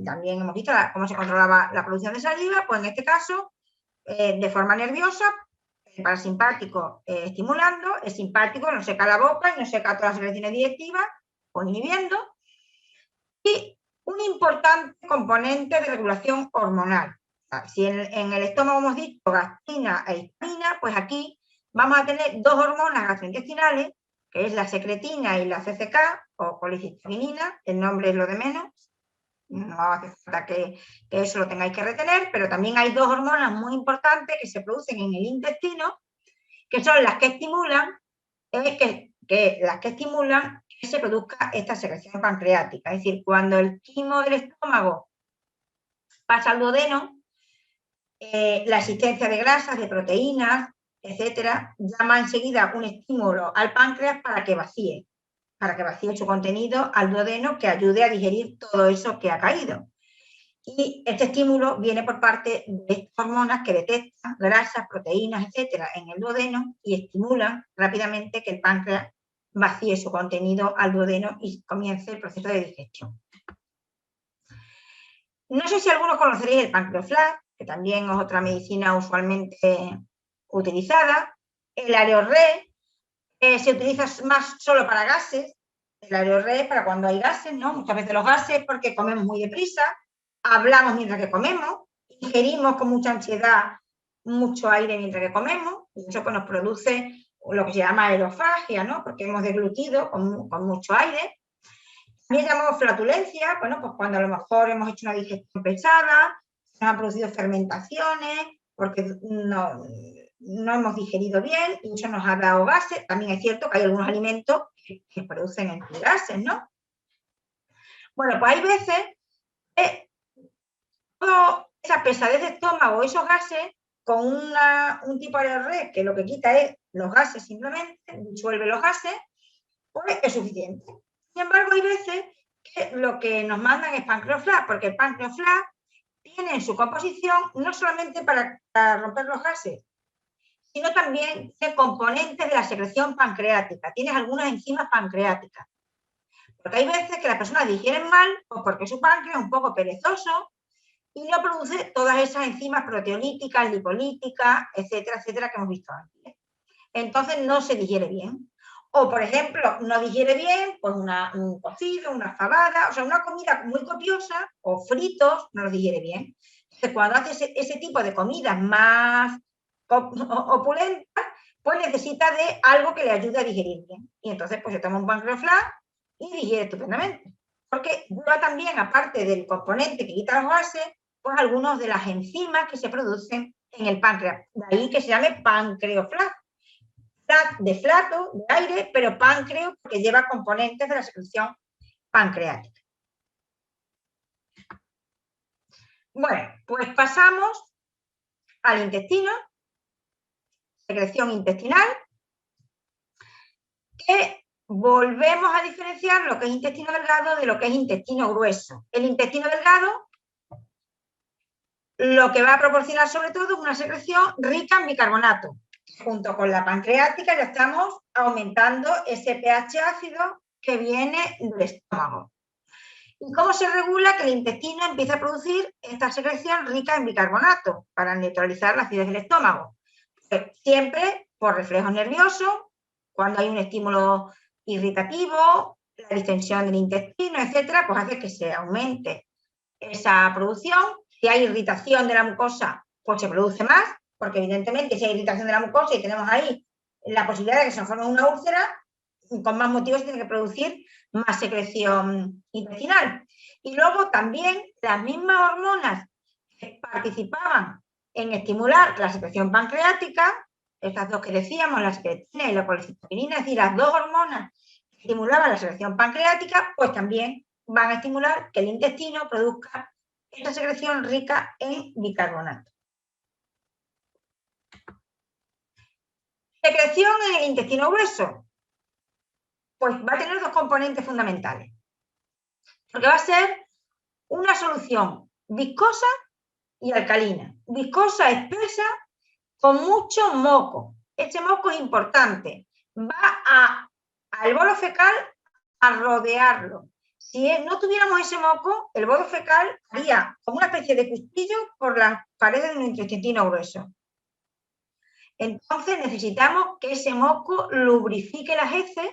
también hemos visto cómo se controlaba la producción de saliva, pues en este caso de forma nerviosa, el parasimpático estimulando, el simpático nos seca la boca y nos seca todas las secreciones digestivas, o inhibiendo, y un importante componente de regulación hormonal. Si en el estómago hemos dicho gastrina e histamina, pues aquí vamos a tener dos hormonas gastrointestinales, que es la secretina y la CCK, o colicistoquinina, el nombre es lo de menos, no hace falta que eso lo tengáis que retener, pero también hay dos hormonas muy importantes que se producen en el intestino, que son las que estimulan que se produzca esta secreción pancreática. Es decir, cuando el quimo del estómago pasa al duodeno, la existencia de grasas, de proteínas, etcétera, llama enseguida un estímulo al páncreas para que vacíe su contenido al duodeno, que ayude a digerir todo eso que ha caído. Y este estímulo viene por parte de estas hormonas que detectan grasas, proteínas, etcétera, en el duodeno y estimulan rápidamente que el páncreas vacíe su contenido al duodeno y comience el proceso de digestión. No sé si algunos conoceréis el pancreoflag, que también es otra medicina usualmente utilizada. El Areorre se utiliza más solo para gases. El Areorre para cuando hay gases, ¿no? Muchas veces los gases porque comemos muy deprisa, hablamos mientras que comemos, ingerimos con mucha ansiedad mucho aire mientras que comemos, y eso pues nos produce lo que se llama aerofagia, ¿no? Porque hemos deglutido con mucho aire. También llamamos flatulencia, bueno, pues cuando a lo mejor hemos hecho una digestión pesada, se han producido fermentaciones, porque no hemos digerido bien y eso nos ha dado gases. También es cierto que hay algunos alimentos que producen gases, ¿no? Bueno, pues hay veces que toda esa pesadez de estómago, esos gases, con un tipo de red que lo que quita es los gases simplemente, disuelve los gases, pues es suficiente. Sin embargo, hay veces que lo que nos mandan es pancreoflag, porque el pancreoflag tiene en su composición no solamente para romper los gases, sino también tiene componentes de la secreción pancreática, tienes algunas enzimas pancreáticas. Porque hay veces que las personas digieren mal, pues porque su páncreas es un poco perezoso y no produce todas esas enzimas proteolíticas, lipolíticas, etcétera, etcétera, que hemos visto antes. Entonces no se digiere bien. O, por ejemplo, no digiere bien pues un cocido, una fabada, o sea, una comida muy copiosa, o fritos, no lo digiere bien. Entonces, cuando haces ese tipo de comidas más opulentas, pues necesita de algo que le ayude a digerir bien. Y entonces, pues se toma un pancreoflag y digiere estupendamente. Porque lleva también, aparte del componente que quita los gases, pues algunos de las enzimas que se producen en el páncreas. De ahí que se llame pancreoflag. De flato, de aire, pero páncreo porque lleva componentes de la secreción pancreática. Bueno, pues pasamos al intestino, secreción intestinal, que volvemos a diferenciar lo que es intestino delgado de lo que es intestino grueso. El intestino delgado lo que va a proporcionar sobre todo es una secreción rica en bicarbonato. Junto con la pancreática ya estamos aumentando ese pH ácido que viene del estómago. ¿Y cómo se regula que el intestino empiece a producir esta secreción rica en bicarbonato para neutralizar la acidez del estómago? Pues siempre por reflejos nerviosos, cuando hay un estímulo irritativo, la distensión del intestino, etcétera, pues hace que se aumente esa producción. Si hay irritación de la mucosa, pues se produce más, porque evidentemente si hay irritación de la mucosa y tenemos ahí la posibilidad de que se forme una úlcera, con más motivos tiene que producir más secreción intestinal. Y luego también las mismas hormonas que participaban en estimular la secreción pancreática, estas dos que decíamos, la secretina y la colecitoquinina, es decir, las dos hormonas que estimulaban la secreción pancreática, pues también van a estimular que el intestino produzca esta secreción rica en bicarbonato. Secreción en el intestino grueso, pues va a tener dos componentes fundamentales, porque va a ser una solución viscosa y alcalina. Viscosa, espesa, con mucho moco. Este moco es importante. Va al bolo fecal a rodearlo. Si no tuviéramos ese moco, el bolo fecal haría como una especie de custillo por las paredes de nuestro intestino grueso. Entonces necesitamos que ese moco lubrifique las heces,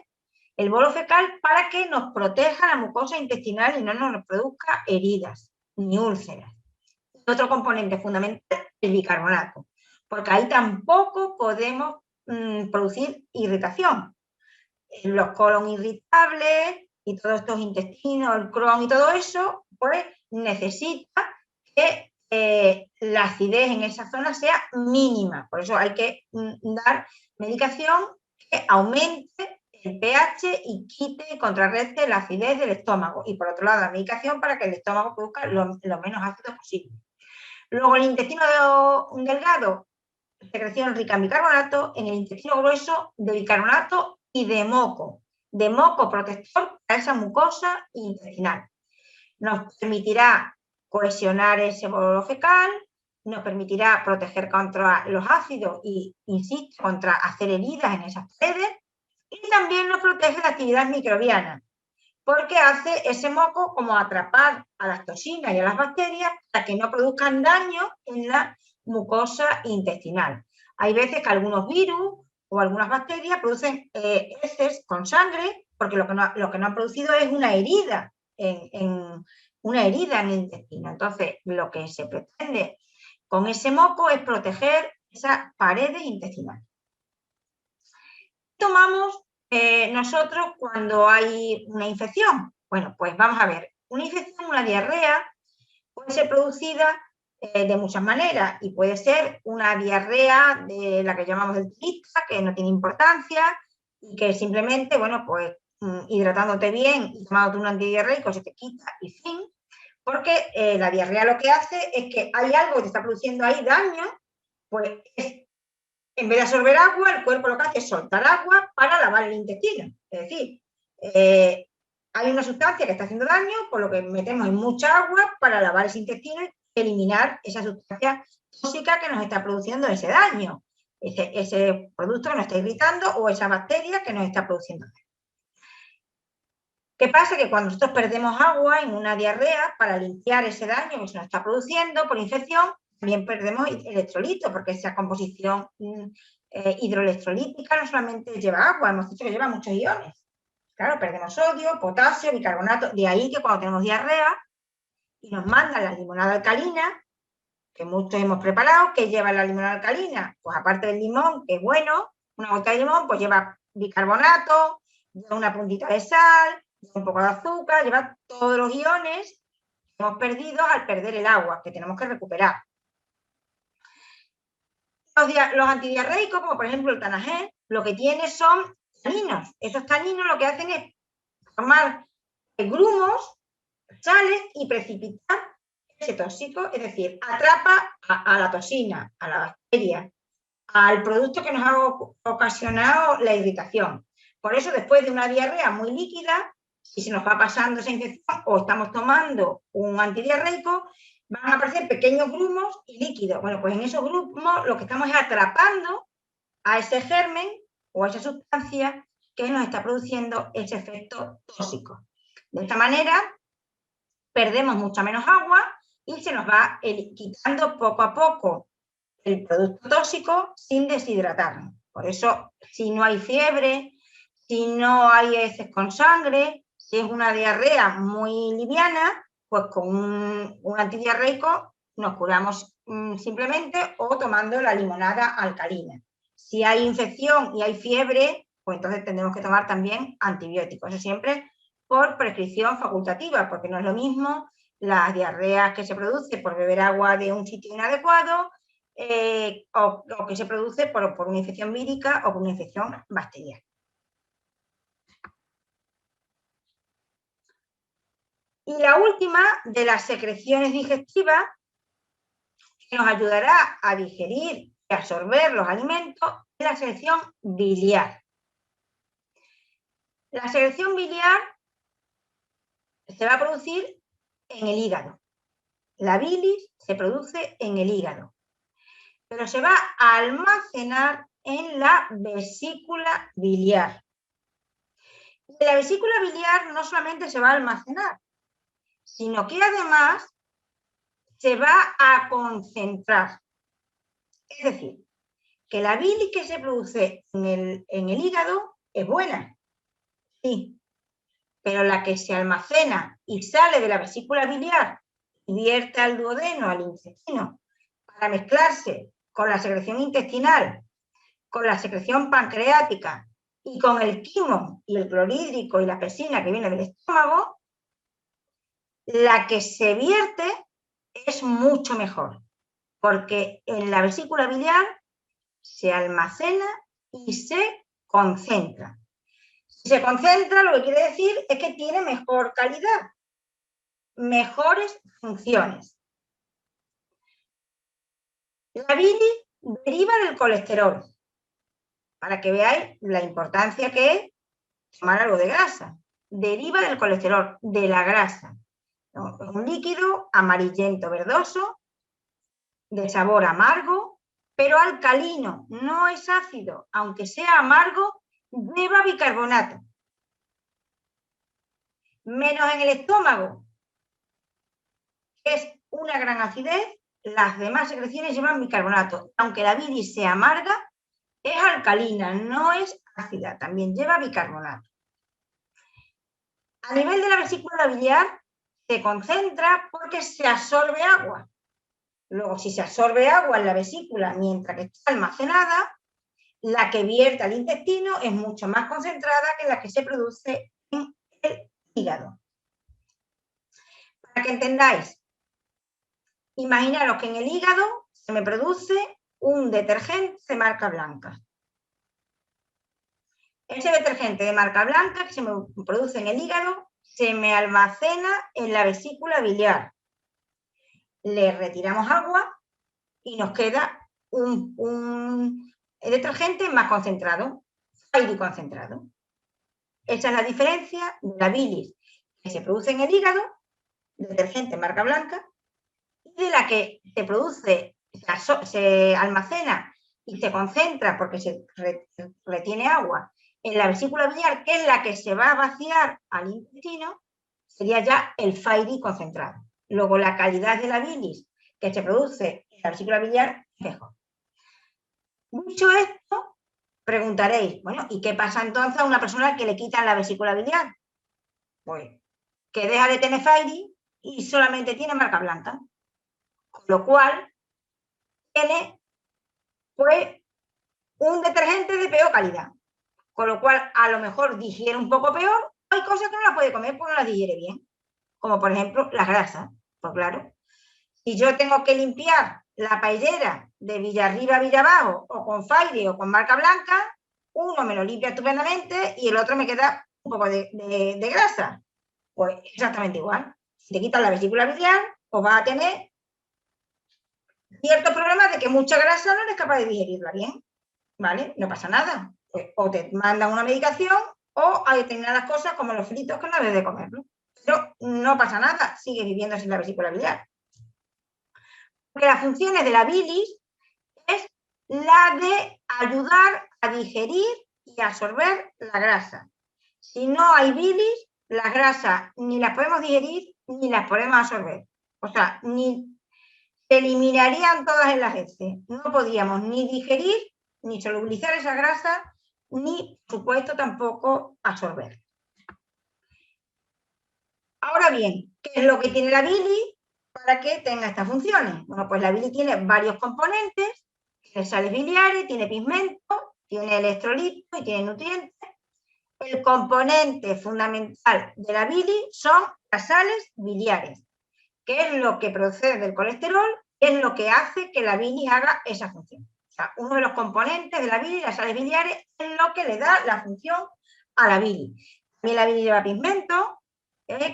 el bolo fecal, para que nos proteja la mucosa intestinal y no nos produzca heridas ni úlceras. Otro componente fundamental es el bicarbonato, porque ahí tampoco podemos producir irritación. Los colon irritables y todos estos intestinos, el Crohn y todo eso, pues necesita que la acidez en esa zona sea mínima. Por eso hay que dar medicación que aumente el pH y quite y contrarreste la acidez del estómago. Y por otro lado, la medicación para que el estómago produzca lo menos ácido posible. Luego, el intestino delgado, secreción rica en bicarbonato, en el intestino grueso, de bicarbonato y de moco protector para esa mucosa intestinal. Nos permitirá cohesionar ese bolo fecal, nos permitirá proteger contra los ácidos y, insisto, contra hacer heridas en esas paredes, y también nos protege de actividad microbiana, porque hace ese moco como atrapar a las toxinas y a las bacterias para que no produzcan daño en la mucosa intestinal. Hay veces que algunos virus o algunas bacterias producen heces con sangre, porque lo que no han producido es una herida en el intestino. Entonces, lo que se pretende con ese moco es proteger esas paredes intestinales. Tomamos nosotros cuando hay una infección. Bueno, pues vamos a ver, una infección, una diarrea, puede ser producida de muchas maneras, y puede ser una diarrea de la que llamamos enterista, que no tiene importancia y que simplemente, bueno, pues hidratándote bien y tomándote un antidiarreico se te quita y fin, porque la diarrea lo que hace es que hay algo que te está produciendo ahí daño, pues en vez de absorber agua, el cuerpo lo que hace es soltar agua para lavar el intestino. Es decir, hay una sustancia que está haciendo daño, por lo que metemos en mucha agua para lavar ese intestino y eliminar esa sustancia tóxica que nos está produciendo ese daño, ese producto que nos está irritando o esa bacteria que nos está produciendo daño. ¿Qué pasa? Que cuando nosotros perdemos agua en una diarrea, para limpiar ese daño que se nos está produciendo por infección, también perdemos electrolitos, porque esa composición hidroelectrolítica no solamente lleva agua, hemos dicho que lleva muchos iones. Claro, perdemos sodio, potasio, bicarbonato. De ahí que cuando tenemos diarrea y nos mandan la limonada alcalina, que muchos hemos preparado, ¿qué lleva la limonada alcalina? Pues aparte del limón, que es bueno, una gota de limón, pues lleva bicarbonato, lleva una puntita de sal, lleva un poco de azúcar, lleva todos los iones que hemos perdido al perder el agua, que tenemos que recuperar. Los antidiarreicos, como por ejemplo el Tanagel, lo que tiene son taninos. Esos taninos lo que hacen es formar grumos, sales y precipitar ese tóxico, es decir, atrapa a la toxina, a la bacteria, al producto que nos ha ocasionado la irritación. Por eso, después de una diarrea muy líquida, si se nos va pasando esa infección o estamos tomando un antidiarreico, van a aparecer pequeños grumos y líquidos. Bueno, pues en esos grumos lo que estamos es atrapando a ese germen o a esa sustancia que nos está produciendo ese efecto tóxico. De esta manera perdemos mucha menos agua y se nos va quitando poco a poco el producto tóxico sin deshidratarnos. Por eso, si no hay fiebre, si no hay heces con sangre, si es una diarrea muy liviana, pues con un antidiarreico nos curamos simplemente o tomando la limonada alcalina. Si hay infección y hay fiebre, pues entonces tendremos que tomar también antibióticos. Eso siempre por prescripción facultativa, porque no es lo mismo las diarreas que se produce por beber agua de un sitio inadecuado o que se produce por una infección vírica o por una infección bacteriana. Y la última de las secreciones digestivas que nos ayudará a digerir y absorber los alimentos es la secreción biliar. La secreción biliar se va a producir en el hígado. La bilis se produce en el hígado, pero se va a almacenar en la vesícula biliar. Y la vesícula biliar no solamente se va a almacenar, sino que además se va a concentrar. Es decir, que la bilis que se produce en el hígado es buena, sí, pero la que se almacena y sale de la vesícula biliar y vierte al duodeno, al intestino, para mezclarse con la secreción intestinal, con la secreción pancreática y con el quimo y el clorhídrico y la pectina que viene del estómago, la que se vierte es mucho mejor, porque en la vesícula biliar se almacena y se concentra. Si se concentra, lo que quiere decir es que tiene mejor calidad, mejores funciones. La bilis deriva del colesterol, para que veáis la importancia que es tomar algo de grasa. Deriva del colesterol, de la grasa. Es un líquido amarillento, verdoso, de sabor amargo, pero alcalino, no es ácido. Aunque sea amargo, lleva bicarbonato. Menos en el estómago, que es una gran acidez, las demás secreciones llevan bicarbonato. Aunque la bilis sea amarga, es alcalina, no es ácida, también lleva bicarbonato. A nivel de la vesícula biliar se concentra porque se absorbe agua. Luego, si se absorbe agua en la vesícula mientras que está almacenada, la que vierte al intestino es mucho más concentrada que la que se produce en el hígado. Para que entendáis, imaginaros que en el hígado se me produce un detergente de marca blanca. Ese detergente de marca blanca que se me produce en el hígado se me almacena en la vesícula biliar. Le retiramos agua y nos queda un detergente más concentrado, Fairy concentrado. Esa es la diferencia de la bilis que se produce en el hígado, detergente marca blanca, y de la que se produce, se almacena y se concentra porque se retiene agua en la vesícula biliar, que es la que se va a vaciar al intestino, sería ya el Fairy concentrado. Luego la calidad de la bilis que se produce en la vesícula biliar es mejor. Dicho esto, preguntaréis, bueno, ¿y qué pasa entonces a una persona que le quitan la vesícula biliar? Pues que deja de tener Fairy y solamente tiene marca blanca. Con lo cual, tiene pues un detergente de peor calidad. Con lo cual, a lo mejor digiere un poco peor. Hay cosas que no las puede comer porque no las digiere bien. Como por ejemplo las grasas. Pues claro, si yo tengo que limpiar la paellera de Villarriba a Villabajo o con Fairy o con marca blanca, uno me lo limpia estupendamente y el otro me queda un poco de grasa. Pues exactamente igual. Si te quitas la vesícula biliar, pues vas a tener ciertos problemas de que mucha grasa no eres capaz de digerirla bien, ¿vale? No pasa nada. Pues, o te mandan una medicación o hay determinadas cosas como los fritos que no debes de comerlo. Pero no pasa nada, sigue viviendo sin la vesícula biliar. Porque las funciones de la bilis es la de ayudar a digerir y absorber la grasa. Si no hay bilis, las grasas ni las podemos digerir ni las podemos absorber. O sea, ni se eliminarían todas en las heces. No podíamos ni digerir, ni solubilizar esa grasa, ni, por supuesto, tampoco absorber. Ahora bien, ¿qué es lo que tiene la bilis para que tenga estas funciones? Bueno, pues la bilis tiene varios componentes, tiene sales biliares, tiene pigmento, tiene electrolitos y tiene nutrientes. El componente fundamental de la bilis son las sales biliares, que es lo que procede del colesterol, es lo que hace que la bilis haga esa función. O sea, uno de los componentes de la bilis, las sales biliares, es lo que le da la función a la bilis. También la bilis lleva pigmento,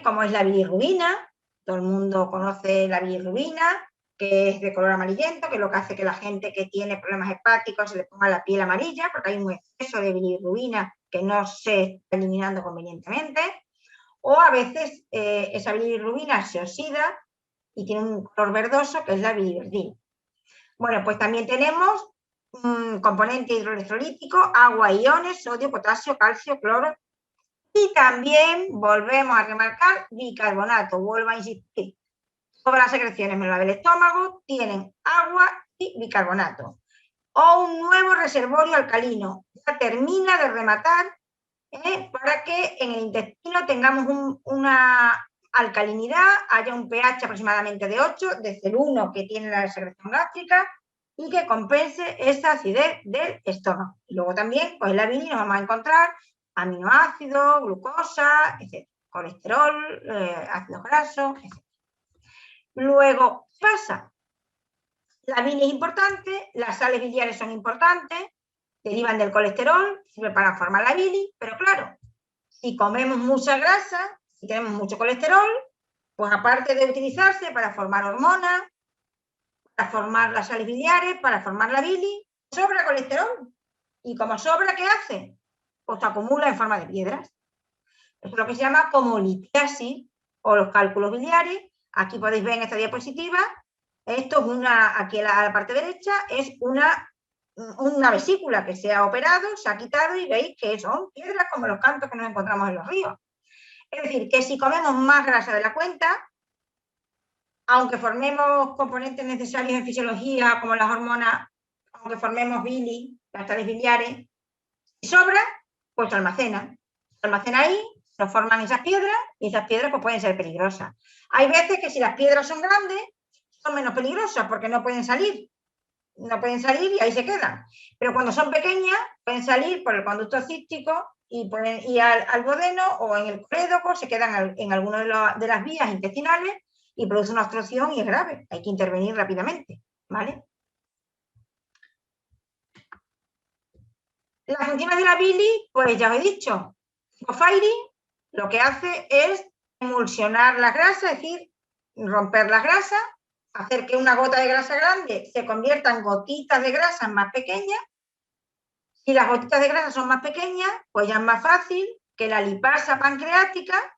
como es la bilirrubina. Todo el mundo conoce la bilirrubina, que es de color amarillento, que es lo que hace que la gente que tiene problemas hepáticos se le ponga la piel amarilla, porque hay un exceso de bilirrubina que no se está eliminando convenientemente. O a veces esa bilirrubina se oxida y tiene un color verdoso, que es la biliverdina. Bueno, pues también tenemos un componente hidroelectrolítico, agua, iones, sodio, potasio, calcio, cloro. Y también volvemos a remarcar bicarbonato, vuelvo a insistir. Todas las secreciones menos la del estómago tienen agua y bicarbonato. O un nuevo reservorio alcalino. Ya termina de rematar para que en el intestino tengamos una alcalinidad, haya un pH aproximadamente de 8, desde el 1 que tiene la secreción gástrica y que compense esa acidez del estómago. Y luego también, pues en la bilis nos vamos a encontrar aminoácidos, glucosa, etc. Colesterol, ácidos grasos, etc. Luego, ¿qué pasa? La bilis es importante, las sales biliares son importantes, derivan del colesterol, sirve para formar la bilis, pero claro, si comemos mucha grasa, si tenemos mucho colesterol, pues aparte de utilizarse para formar hormonas, para formar las sales biliares, para formar la bilis, sobra colesterol. Y como sobra, ¿qué hace? Pues se acumula en forma de piedras. Eso es lo que se llama comolitiasis o los cálculos biliares. Aquí podéis ver en esta diapositiva, esto es aquí a la parte derecha, es una vesícula que se ha operado, se ha quitado y veis que son piedras como los cantos que nos encontramos en los ríos. Es decir, que si comemos más grasa de la cuenta, aunque formemos componentes necesarios en fisiología como las hormonas, aunque formemos bilis, las sales biliares, si sobra, pues se almacena. Se almacena ahí, se forman esas piedras y esas piedras pues, pueden ser peligrosas. Hay veces que si las piedras son grandes, son menos peligrosas porque no pueden salir. No pueden salir y ahí se quedan. Pero cuando son pequeñas, pueden salir por el conducto cístico y pueden ir al duodeno o en el colédoco, se quedan en alguna de las vías intestinales y produce una obstrucción y es grave. Hay que intervenir rápidamente, ¿vale? Las funciones de la bilis, pues ya os he dicho, Fairy lo que hace es emulsionar las grasas, es decir, romper las grasas, hacer que una gota de grasa grande se convierta en gotitas de grasa más pequeñas. Si las gotitas de grasa son más pequeñas, pues ya es más fácil que la lipasa pancreática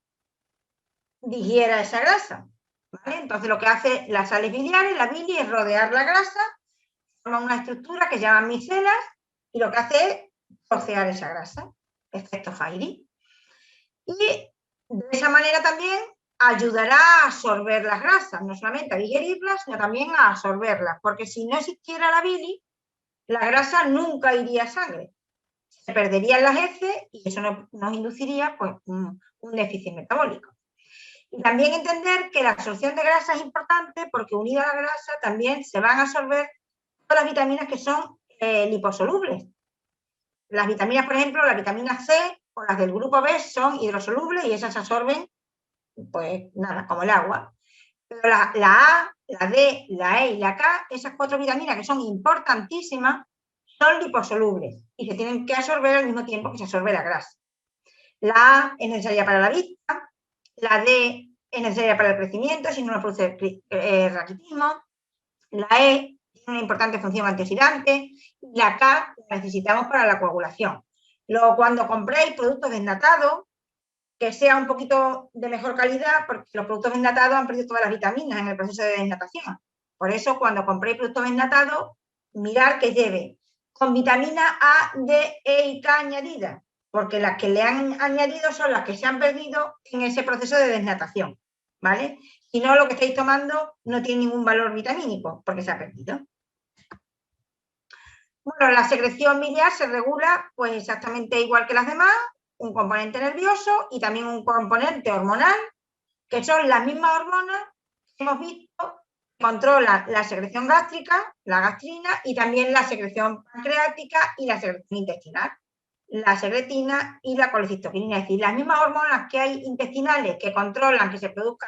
digiera esa grasa. ¿Vale? Entonces lo que hace las sales biliares, la bilis, es rodear la grasa, forma una estructura que se llaman micelas y lo que hace es trocear esa grasa, efecto Fairy. Y de esa manera también ayudará a absorber las grasas, no solamente a digerirlas, sino también a absorberlas, porque si no existiera la bilis, la grasa nunca iría a sangre. Se perderían las heces y eso nos induciría pues, un déficit metabólico. Y también entender que la absorción de grasa es importante porque unida a la grasa también se van a absorber todas las vitaminas que son liposolubles. Las vitaminas, por ejemplo, la vitamina C o las del grupo B son hidrosolubles y esas se absorben, pues nada, como el agua. Pero la A, la D, la E y la K, esas 4 vitaminas que son importantísimas, son liposolubles y se tienen que absorber al mismo tiempo que se absorbe la grasa. La A es necesaria para la vista, la D es necesaria para el crecimiento, si no nos produce raquitismo, la E tiene una importante función antioxidante y la K la necesitamos para la coagulación. Luego, cuando compréis productos desnatados, que sea un poquito de mejor calidad, porque los productos desnatados han perdido todas las vitaminas en el proceso de desnatación. Por eso, cuando compréis productos desnatados, mirad que lleve con vitamina A, D, E y K añadidas, porque las que le han añadido son las que se han perdido en ese proceso de desnatación, ¿vale? Si no, lo que estáis tomando no tiene ningún valor vitamínico, porque se ha perdido. Bueno, la secreción biliar se regula pues exactamente igual que las demás, un componente nervioso y también un componente hormonal, que son las mismas hormonas que hemos visto que controlan la secreción gástrica, la gastrina, y también la secreción pancreática y la secreción intestinal, la secretina y la colecistoquinina. Es decir, las mismas hormonas que hay intestinales que controlan que se produzca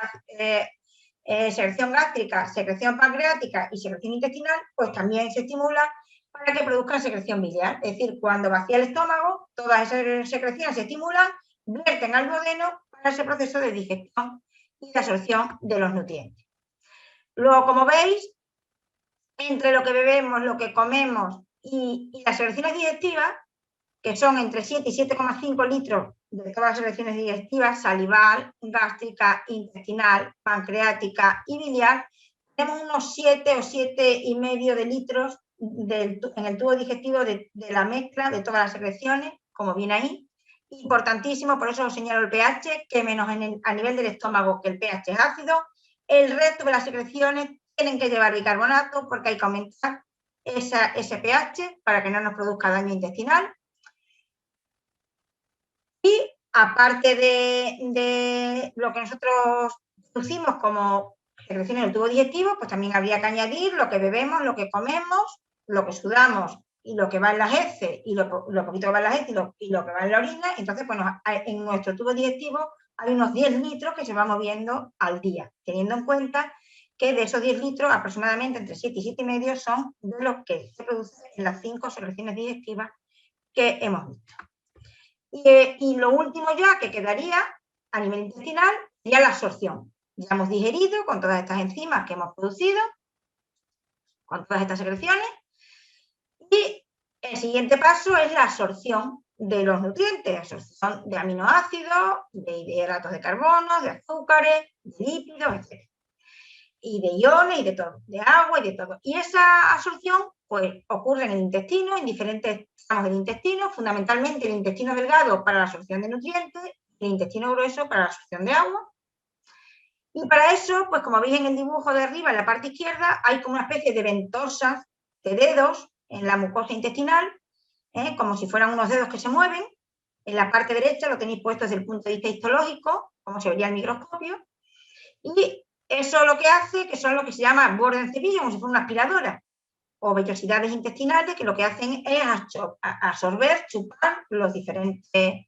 secreción gástrica, secreción pancreática y secreción intestinal, pues también se estimulan para que produzcan secreción biliar. Es decir, cuando vacía el estómago, todas esas secreciones se estimulan, vierten al duodeno para ese proceso de digestión y de absorción de los nutrientes. Luego, como veis, entre lo que bebemos, lo que comemos y las secreciones digestivas, que son entre 7 y 7,5 litros de todas las secreciones digestivas, salival, gástrica, intestinal, pancreática y biliar, tenemos unos 7 o 7,5 de litros en el tubo digestivo de la mezcla de todas las secreciones, como viene ahí. Importantísimo, por eso os señalo el pH, que menos a nivel del estómago, que el pH es ácido. El resto de las secreciones tienen que llevar bicarbonato porque hay que aumentar ese pH para que no nos produzca daño intestinal. Y aparte de lo que nosotros producimos como secreciones del tubo digestivo, pues también habría que añadir lo que bebemos, lo que comemos, lo que sudamos y lo que va en las heces, y lo poquito que va en las heces y lo que va en la orina. Entonces, bueno, en nuestro tubo digestivo hay unos 10 litros que se va moviendo al día, teniendo en cuenta que de esos 10 litros, aproximadamente entre 7 y 7,5 son de los que se producen en las 5 secreciones digestivas que hemos visto. Y lo último ya que quedaría a nivel intestinal sería la absorción. Ya hemos digerido con todas estas enzimas que hemos producido, con todas estas secreciones, y el siguiente paso es la absorción de los nutrientes, absorción de aminoácidos, de hidratos de carbono, de azúcares, de lípidos, etc. Y de iones y de todo, de agua y de todo. Y esa absorción pues ocurre en el intestino, en diferentes tramos del intestino, fundamentalmente el intestino delgado para la absorción de nutrientes, el intestino grueso para la absorción de agua. Y para eso, pues como veis en el dibujo de arriba, en la parte izquierda, hay como una especie de ventosas de dedos en la mucosa intestinal, como si fueran unos dedos que se mueven. En la parte derecha lo tenéis puesto desde el punto de vista histológico, como se vería al microscopio. Y eso lo que hace, que son lo que se llama borde de cepillo, como si fuera una aspiradora, o vellosidades intestinales, que lo que hacen es absorber, chupar los diferentes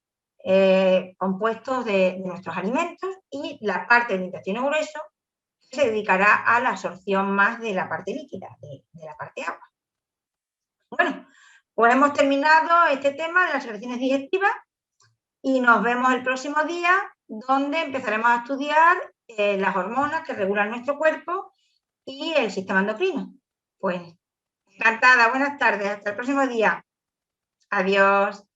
compuestos de nuestros alimentos, y la parte del intestino grueso se dedicará a la absorción más de la parte líquida, de la parte agua. Bueno, pues hemos terminado este tema de las secreciones digestivas y nos vemos el próximo día, donde empezaremos a estudiar las hormonas que regulan nuestro cuerpo y el sistema endocrino. Pues encantada, buenas tardes, hasta el próximo día. Adiós.